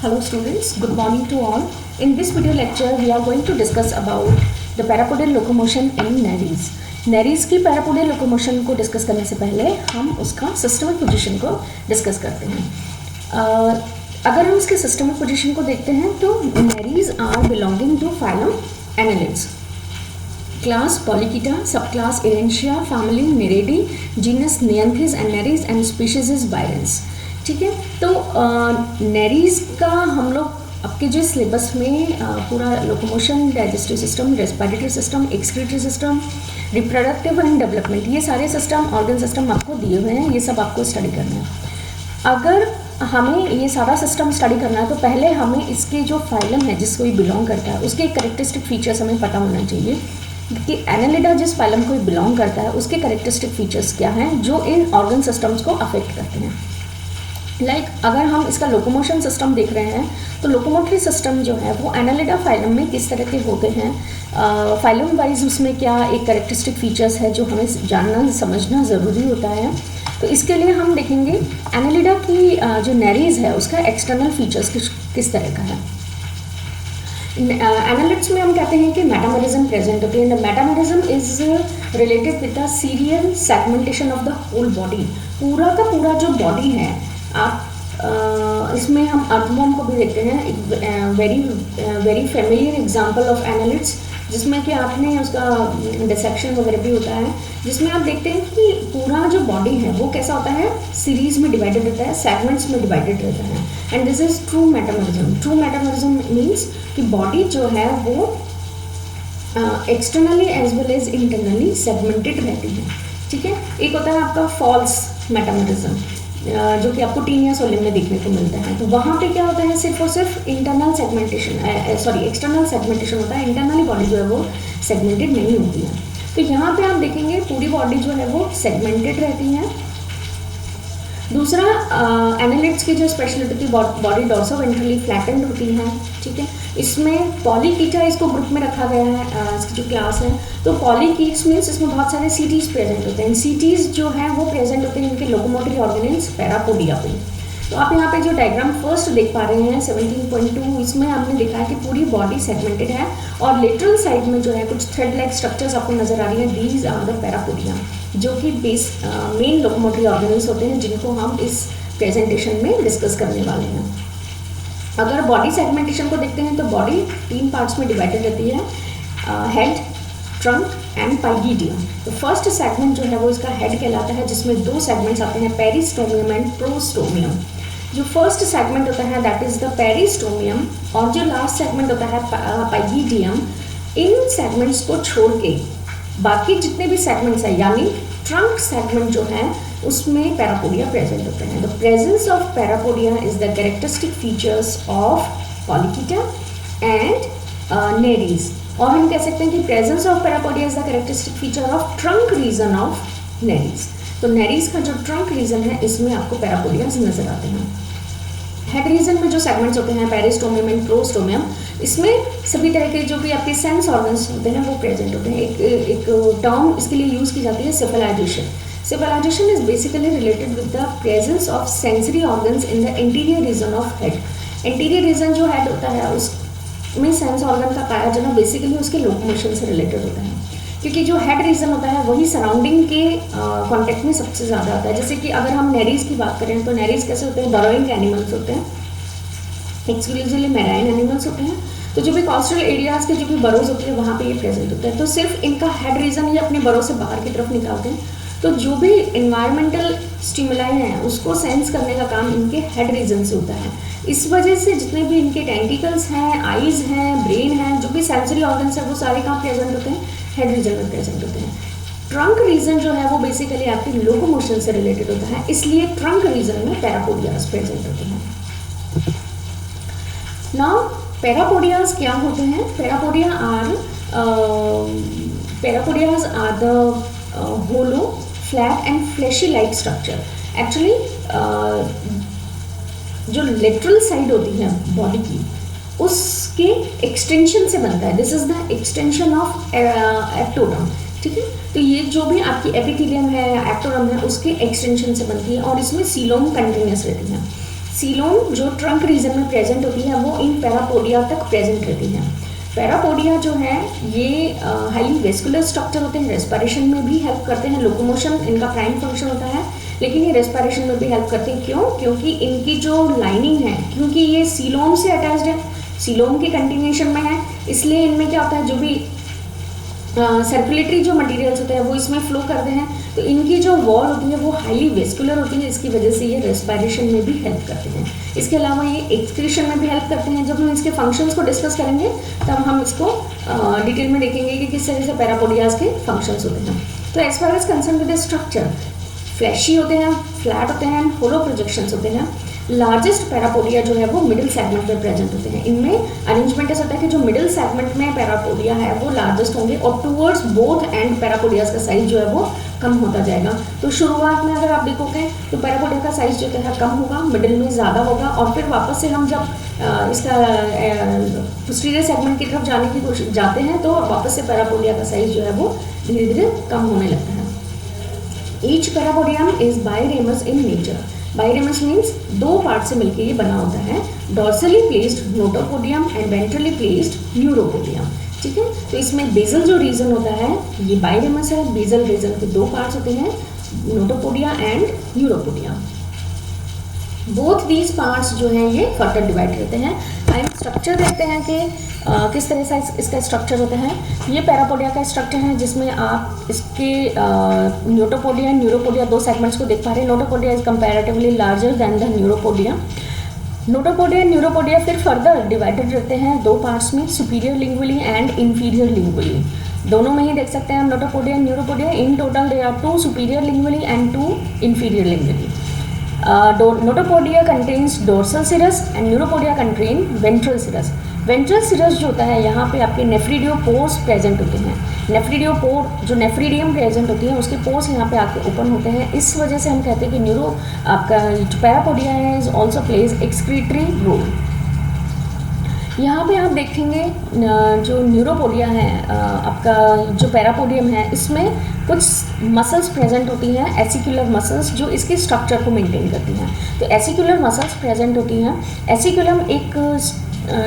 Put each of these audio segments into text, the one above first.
Hello students, good morning to all. In this video lecture, we are going to discuss about the parapodal locomotion in nares. nares की parapodal locomotion को discuss करने से पहले हम उसका systemic position को discuss करते हैं. अगर हम इसके systemic position को देखते हैं तो nares are belonging to phylum Annelids, class Polychaeta, subclass Erentia, family Neridae, genus Neanthis and nares and species is Byrens. ठीक है, तो नेरीज का हम लोग आपके जो सिलेबस में पूरा locomotion, digestive system, respiratory system, excretory system, reproductive and development, ये सारे सिस्टम, ऑर्गन सिस्टम आपको दिए हुए हैं. ये सब आपको स्टडी करना है. अगर हमें ये सारा सिस्टम स्टडी करना है तो पहले हमें इसके जो फाइलम है जिसको ये बिलोंग करता है उसके करेक्टरिस्टिक फीचर्स हमें पता होना चाहिए कि एनालिडा जिस फाइलम को बिलोंग करता है उसके करेक्टरिस्टिक फीचर्स क्या हैं जो इन ऑर्गन सिस्टम्स को अफेक्ट करते हैं. अगर हम इसका लोकोमोशन सिस्टम देख रहे हैं तो लोकोमोटरी सिस्टम जो है वो एनालिडा फाइलम में किस तरह के होते हैं, फाइलम वाइज उसमें क्या एक करेक्टरिस्टिक फीचर्स है जो हमें जानना समझना ज़रूरी होता है. तो इसके लिए हम देखेंगे एनालिडा की जो नेरीज है उसका एक्सटर्नल फीचर्स किस तरह का है. एनालिड्स में हम कहते हैं कि मेटामेरिज्म प्रेजेंट होती है. Metamerism is related with the serial segmentation of the whole body. पूरा का पूरा जो बॉडी है, आप इसमें हम अर्थवॉर्म को भी देखते हैं. एक very familiar example of annelids जिसमें कि आपने उसका डिसेक्शन वगैरह भी होता है, जिसमें आप देखते हैं कि पूरा जो बॉडी है वो कैसा होता है, सीरीज में डिवाइडेड रहता है, सेगमेंट्स में डिवाइडेड रहता है. And this is true metamerism. True metamerism means कि बॉडी जो है वो externally as well as internally segmented रहती है. ठीक है. एक होता है आपका फॉल्स मेटामेरिज्म जो कि आपको टीनिया सोलिम में देखने को मिलता है. तो वहाँ पे क्या होता है, सिर्फ और सिर्फ इंटरनल सेगमेंटेशन एक्सटर्नल सेगमेंटेशन होता है. इंटरनली बॉडी जो है वो सेगमेंटेड नहीं होती है. तो यहाँ पे आप देखेंगे पूरी बॉडी जो है वो सेगमेंटेड रहती है. दूसरा, एनालिड्स की जो स्पेशलिटी थी, बॉडी डॉर्सोवेंट्रली फ्लैटेंड होती है. ठीक है. इसमें पॉलीकीटा इसको ग्रुप में रखा गया है, इसकी जो क्लास है. तो पॉलीकीट्स मीन्स इसमें बहुत सारे सीटीज प्रेजेंट होते हैं. सीटीज जो हैं वो प्रेजेंट होते हैं इनके लोकोमोटरी ऑर्गेनल्स पैरापोडिया पे. तो आप यहाँ पे जो डायग्राम फर्स्ट देख पा रहे हैं 17.2, इसमें हमने देखा है कि पूरी बॉडी सेगमेंटेड है और लेटरल साइड में जो है कुछ थ्रेड लाइक स्ट्रक्चर्स आपको नजर आ रही है. दीज आर द पैरापोडिया जो कि मेन लोकोमोटरी ऑर्गेनल्स होते हैं जिनको हम इस प्रेजेंटेशन में डिस्कस करने वाले हैं. अगर बॉडी सेगमेंटेशन को देखते हैं तो बॉडी 3 पार्ट्स में डिवाइडेड रहती है, हेड, ट्रंक एंड पाइगीडियम. तो फर्स्ट सेगमेंट जो है वो इसका हेड कहलाता है, जिसमें 2 सेगमेंट्स आते हैं, पेरिस्टोमियम एंड प्रोस्टोमियम. जो फर्स्ट सेगमेंट होता है दैट इज द पेरिस्टोमियम और जो लास्ट सेगमेंट होता है पाइगीडियम. इन सेगमेंट्स को छोड़ के बाकी जितने भी सेगमेंट्स हैं यानी ट्रंक सेगमेंट जो है उसमें पैरापोडिया प्रेजेंट होते हैं. The presence of parapodia is the characteristic features of Polychaeta and Nereis. और हम कह सकते हैं कि presence of parapodia is the characteristic feature of trunk region of Nereis. तो नेरीज का जो ट्रंक रीजन है इसमें आपको पैरापोडियाज नजर आते हैं. हेड रीजन में जो सेगमेंट्स होते हैं पेरिस्टोमियम एंड प्रोस्टोमियम, इसमें सभी तरह के जो भी आपके सेंस ऑर्गन्स होते हैं वो प्रेजेंट होते हैं. एक टर्म इसके लिए यूज़ की जाती है, cephalization. Cephalization is basically related with the presence of sensory organs in the interior region of head. Interior region जो हेड होता है उसमें सेंस ऑर्गन का पाया जाना बेसिकली उसके लोकोमोशन से रिलेटेड होता है, क्योंकि जो हेड रीजन होता है वही सराउंडिंग के कॉन्टेक्ट में सबसे ज़्यादा आता है. जैसे कि अगर हम नेरीज की बात करें तो नेरीज कैसे होते हैं, बरोइंग एनिमल्स होते हैं, एक्सक्लूसिवली मैराइन एनिमल्स होते हैं. तो जो भी कोस्टल एरियाज के जो भी बरोज होते हैं वहाँ पे ये प्रेजेंट होता है. तो सिर्फ इनका हेड रीजन ये अपने बरो से बाहर की तरफ निकालते हैं. तो जो भी इन्वायरमेंटल स्टिमुलाई हैं उसको सेंस करने का काम इनके हेड रीजन से होता है. इस वजह से जितने भी इनके टेंटिकल्स हैं, आईज हैं, ब्रेन हैं, जो भी सेंसरी ऑर्गन्स हैं वो सारे कहाँ प्रेजेंट होते हैं, हेड रीजन में प्रेजेंट होते हैं. ट्रंक रीजन जो है वो बेसिकली आपकी लोकोमोशन से रिलेटेड होता है, इसलिए ट्रंक रीजन में पैरापोडियाज प्रेजेंट होते हैं. नाउ पैरापोडियाज क्या होते हैं? Parapodias are the hollow, flat and fleshy like structure. Actually जो लेटरल साइड होती है बॉडी की उसके एक्सटेंशन से बनता है. This is the extension of ectoderm. ठीक है. तो ये जो भी आपकी एपिथेलियम है, एक्टोरम है, उसके एक्सटेंशन से बनती है और इसमें सीलोम कंटिन्यूस रहती है. सीलोम जो ट्रंक रीजन में प्रेजेंट होती है वो इन पैरापोडिया तक प्रेजेंट रहती है। पैरापोडिया जो है ये हाईली वेस्कुलर स्ट्रक्चर होते हैं, रेस्पिरेशन में भी हेल्प करते हैं, लोकोमोशन इनका प्राइम फंक्शन होता है, लेकिन ये रेस्पिरेशन में भी हेल्प करते हैं। क्यों? क्योंकि इनकी जो लाइनिंग है, क्योंकि ये सीलोम से अटैच्ड है, सीलोम के कंटिन्यूएशन में है, इसलिए इनमें क्या होता है, जो भी सर्कुलेटरी जो मटेरियल्स होते हैं वो इसमें फ्लो करते हैं, तो इनकी जो वॉल होती है वो हाईली वेस्कुलर होती है, इसकी वजह से ये रेस्पिरेशन में भी हेल्प करते हैं। इसके अलावा ये एक्सक्रीशन में भी हेल्प करते हैं। जब हम इसके फंक्शंस को डिस्कस करेंगे तब हम इसको डिटेल में देखेंगे कि किस तरह से पैरापोडियाज के फंक्शंस होते हैं। तो as far as concern with structure, fleshy होते हैं, फ्लैट होते हैं, होलो प्रोजेक्शंस होते हैं। लार्जेस्ट पैरापोडिया जो है वो मिडिल सेगमेंट में प्रेजेंट होते हैं। इनमें अरेंजमेंट ऐसा होता है कि जो मिडिल सेगमेंट में पैरापोडिया है वो लार्जेस्ट होंगे और टूवर्ड्स बोथ एंड पैरापोडियाज का साइज जो है वो कम होता जाएगा। तो शुरुआत में अगर आप देखोगे तो पैरापोडिया का साइज जो है कम होगा, मिडिल में ज़्यादा होगा, और फिर वापस से हम जब इसका पोस्टीरियर सेगमेंट की तरफ जाने की कोशिश जाते हैं तो वापस से पैरापोडिया का साइज जो है वो धीरे धीरे कम होने लगता है। Each parapodium is biramous in nature. Biramous means दो पार्ट से मिलकर ये बना होता है, dorsally placed notopodium and ventrally placed neuropodium. ठीक है, तो इसमें बेजल जो रीजन होता है ये बाइरेमस है। बेजल रीजन के दो पार्ट्स होते हैं, नोटोपोडिया एंड न्यूरोपोडिया। बोथ दीज पार्ट्स जो हैं ये फर्दर डिवाइड रहते हैं। आइए स्ट्रक्चर देखते हैं कि किस तरह से इसका स्ट्रक्चर होता है। ये पैरापोडिया का स्ट्रक्चर है जिसमें आप इसके नोटोपोडिया एंड न्यूरोपोडिया दो सेगमेंट्स को देख पा रहे हैं। Notopodia is comparatively larger than the neuropodia. Notopodia and neuropodia फिर फर्दर डिवाइडेड रहते हैं दो पार्ट्स में, superior lingually and inferior lingually. दोनों में ही देख सकते हैं हम notopodia and neuropodia. In total they are 2 superior lingually and 2 inferior lingually. Notopodia contains dorsal cirrus and neuropodia contain ventral cirrus. Ventral cirrus जो होता है यहाँ पे आपके नेफ्रिडियोपोर्स प्रेजेंट होते हैं। नेफ्रिडियोपोर जो नेफ्रिडियम प्रेजेंट होती है उसके पोर्स यहाँ पे आके ओपन होते हैं। इस वजह से हम कहते हैं कि आपका जो पैरापोडिया है is also plays excretory role. यहाँ पे आप देखेंगे जो न्यूरोपोडिया है आपका जो पैरापोडियम है इसमें कुछ मसल्स प्रेजेंट होती हैं, एसिकुलर मसल्स जो इसके स्ट्रक्चर को मेंटेन करती हैं। तो एसिकुलर मसल्स प्रेजेंट होती हैं। एसिकुलम एक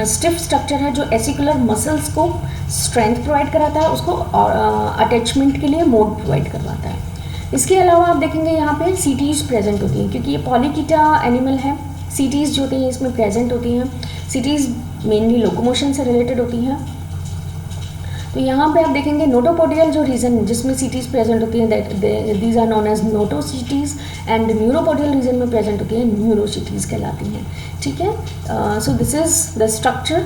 स्टिफ स्ट्रक्चर है जो एसिकुलर मसल्स को स्ट्रेंथ प्रोवाइड कराता है, उसको अटैचमेंट के लिए मोड प्रोवाइड करवाता है। इसके अलावा आप देखेंगे यहाँ पे सीटीज प्रेजेंट होती हैं, क्योंकि ये पॉलीकीटा एनिमल है। सीटीज जो होती हैं इसमें प्रेजेंट होती हैं। सीटीज मेनली लोकोमोशन से रिलेटेड होती हैं। तो यहाँ पे आप देखेंगे नोटोपोडियल जो रीजन जिसमें सीटीज प्रेजेंट होती हैं these are known as notosetae, and neuropodial region में प्रेजेंट होती हैं न्यूरोसीटीज कहलाती हैं। ठीक है, so this is the structure.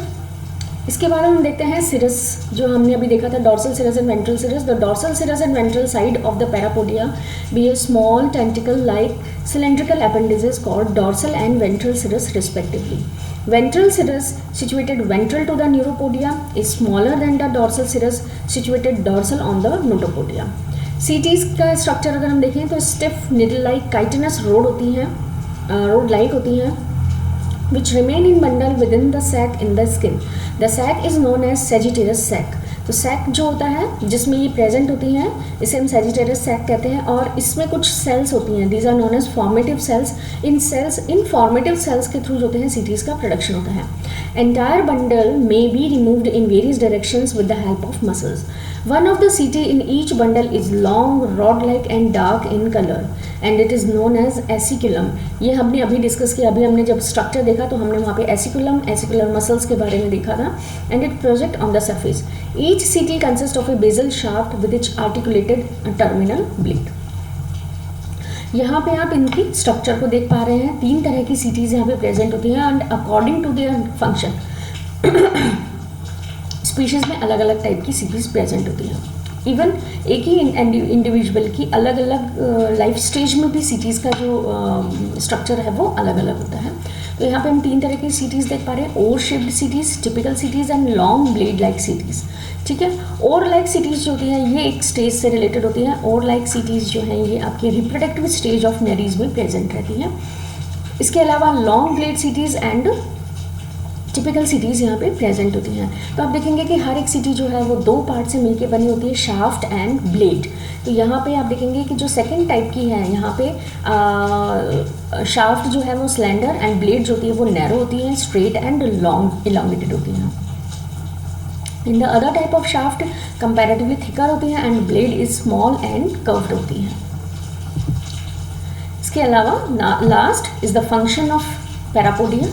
इसके बाद हम देखते हैं सिरस, जो हमने अभी देखा था dorsal cirrus and ventral cirrus. The dorsal cirrus and ventral side of the parapodia be a small tentacle like cylindrical appendages called dorsal and ventral cirrus respectively. Ventral cirrus situated ventral to the neuropodia is smaller than the dorsal cirrus situated dorsal on the notopodia. CTs का structure अगर हम देखें तो stiff needle like chitinous road होती हैं, road like होती हैं, which remain in bundle within the sac in the skin. The sac is known as sagittarius sac. तो सैक जो होता है जिसमें ये प्रेजेंट होती हैं इसे हम सैजिटेरियस सैक कहते हैं, और इसमें कुछ सेल्स होती हैं, these are known as formative cells. इन फॉर्मेटिव सेल्स के थ्रू जो होते हैं सीटीज का प्रोडक्शन होता है। Entire bundle may be removed in various directions with the help of muscles. One of the CT in each bundle is long, rod-like and dark in color and it is known as aciculum. ये हमने अभी discuss किया, अभी हमने जब structure देखा तो हमने वहाँ पे एसिकुलम, एसिकुलर मसल्स के बारे में देखा था। and it project on the surface. Each CT consists of a basal shaft with its articulated terminal blade. यहाँ पे आप इनकी स्ट्रक्चर को देख पा रहे हैं। 3 तरह की सीटीज यहाँ पे प्रेजेंट होती हैं and according to their function species में अलग अलग टाइप की सीटीज प्रेजेंट होती हैं। इवन एक ही इंडिविजुअल की अलग अलग लाइफ स्टेज में भी सीटीज का जो स्ट्रक्चर है वो अलग अलग होता है। तो यहाँ पे हम 3 तरह की सीटीज देख पा रहे हैं, oar shaped setae, typical setae and long blade like setae. ठीक है, ओर लाइक सीटीज जो होती हैं ये एक स्टेज से रिलेटेड होती हैं। ओर लाइक सीटीज जो हैं ये आपके रिप्रोडक्टिव स्टेज ऑफ नेरीज में प्रेजेंट रहती हैं। इसके अलावा long blade cities and typical cities यहाँ पे प्रेजेंट होती हैं। तो आप देखेंगे कि हर एक सिटी जो है वो दो पार्ट से मिलके बनी होती है, शाफ्ट एंड ब्लेड। तो यहाँ पे आप देखेंगे कि जो सेकंड टाइप की है यहाँ पे शाफ्ट जो है वो स्लेंडर एंड ब्लेड जो होती है वो नैरो होती है, स्ट्रेट एंड लॉन्ग इलांगेटेड होती हैं। In the other type of shaft comparatively thicker होती हैं and blade is small and curved होती हैं। इसके अलावा last is the function of parapodia.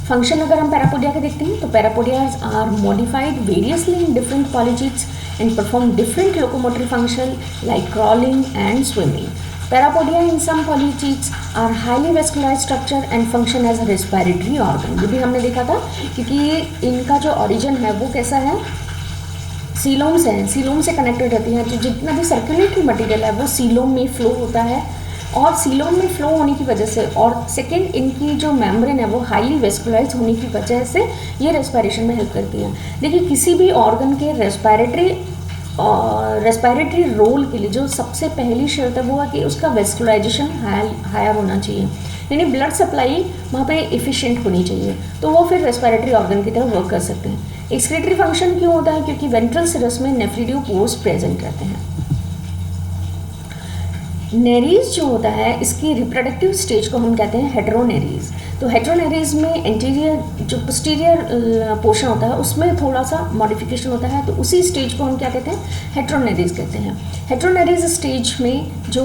Function अगर हम पैरापोडिया के देखते हैं तो parapodias are modified variously in different polychaetes and perform different locomotory function like crawling and swimming. Parapodia in some polychaetes are highly vascularized structure and function as a respiratory organ. ये भी हमने देखा था क्योंकि इनका जो ओरिजिन है वो कैसा है, सीलोम से है, सीलोम से कनेक्टेड रहती हैं। तो जितना भी सर्कुलेटरी मटेरियल है वो सीलोम में फ्लो होता है और सीलोम में फ्लो होने की वजह से और सेकेंड इनकी जो मेम्ब्रेन है वो हाईली वेस्कुलराइज होने की वजह से ये रेस्पिरेशन में हेल्प करती है। देखिए किसी भी ऑर्गन के रेस्पिरेटरी रोल के लिए जो सबसे पहली शर्त है वो है कि उसका वेस्कुलराइजेशन हायर होना चाहिए, यानी ब्लड सप्लाई वहाँ पे एफिशिएंट होनी चाहिए, तो वो फिर रेस्पिरेटरी ऑर्गन की तरह वर्क कर सकते हैं। एक्सक्रीटरी फंक्शन क्यों होता है, क्योंकि वेंट्रल सिरस में नेफ्रिटिव पोर्स प्रेजेंट रहते हैं। नेरीज जो होता है इसकी रिप्रोडक्टिव स्टेज को हम कहते हैं हेटेरोनेरीज। तो हेटेरोनेरीज में एंटीरियर जो पोस्टीरियर पोर्शन होता है उसमें थोड़ा सा मॉडिफिकेशन होता है, तो उसी स्टेज को हम क्या कहते हैं, हेटेरोनेरीज कहते हैं। हेटेरोनेरीज स्टेज में जो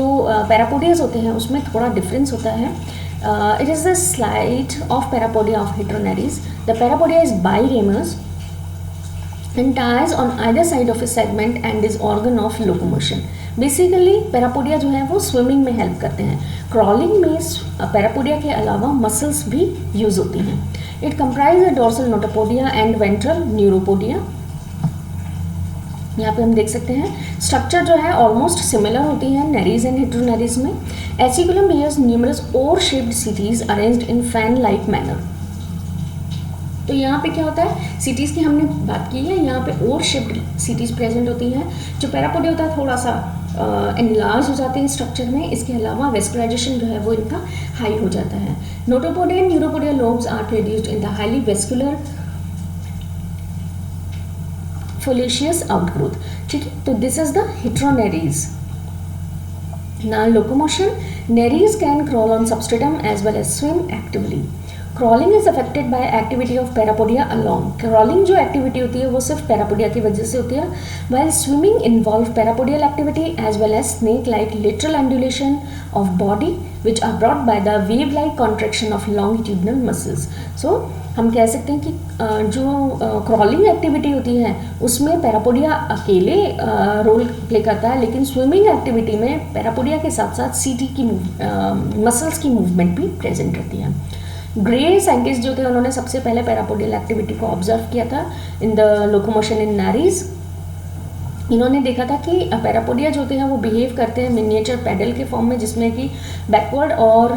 पैरापोडियाज होते हैं उसमें थोड़ा डिफरेंस होता है। It is the slide of parapodia of Heteronereis. The parapodia is biramous and ties on either side of a segment and is organ of locomotion. Basically parapodia जो है वो स्विमिंग में हेल्प करते हैं। क्रॉलिंग में parapodia के अलावा muscles भी यूज होती हैं। It comprise a dorsal notopodia and ventral neuropodia. यहाँ पे हम देख सकते हैं स्ट्रक्चर जो है ऑलमोस्ट सिमिलर होती है नेरीज एंड हेटेरोनेरीज में। Aciculum bears numerous oar shaped setae arranged in fan like manner. तो यहाँ पे क्या होता है, सिटीज़ की हमने बात की है, यहाँ पे ओर शेप्ड सिटीज़ प्रेजेंट होती हैं। जो पैरापोडिया होता है थोड़ा सा एनलार्ज हो जाते हैं स्ट्रक्चर में। इसके अलावा वेस्कुलराइजेशन जो है वो इनका हाई हो जाता है। Notopodia and neuropodia lobes are produced in the highly vascular foliaceous outgrowth. ठीक है, तो this is the Heteronereis. Now locomotion, nerees can crawl on substratum as well as swim actively. Crawling is affected by activity of parapodia alone. Crawling जो activity होती है वो सिर्फ parapodia की वजह से होती है, while swimming involve parapodial activity as well as snake-like lateral undulation of body which are brought by the wave-like contraction of longitudinal muscles. So हम कह सकते हैं कि जो क्रॉलिंग एक्टिविटी होती है उसमें पैरापोडिया अकेले रोल प्ले करता है, लेकिन स्विमिंग एक्टिविटी में पैरापोडिया के साथ साथ सीटी की मसल्स की मूवमेंट भी प्रेजेंट रहती है। ग्रे साइंटिस्ट जो थे उन्होंने सबसे पहले पैरापोडियल एक्टिविटी को ऑब्जर्व किया था in the locomotion in Nereis. इन्होंने देखा था कि पैरापोडिया जो होते हैं वो बिहेव करते हैं मिनिएचर पैडल के फॉर्म में, जिसमें कि बैकवर्ड और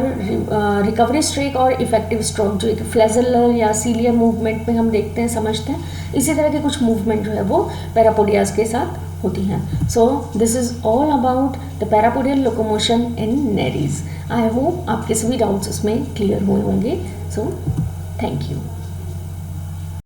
रिकवरी स्ट्रेक और इफेक्टिव स्ट्रोक जो एक फ्लैजलर या सीलियर मूवमेंट में हम देखते हैं समझते हैं, इसी तरह के कुछ मूवमेंट जो है वो पैरापोडियाज के साथ होती हैं। So this is all about the parapodial locomotion in Nereis. I hope आपके सभी डाउट्स इसमें क्लियर हुए होंगे। So thank you.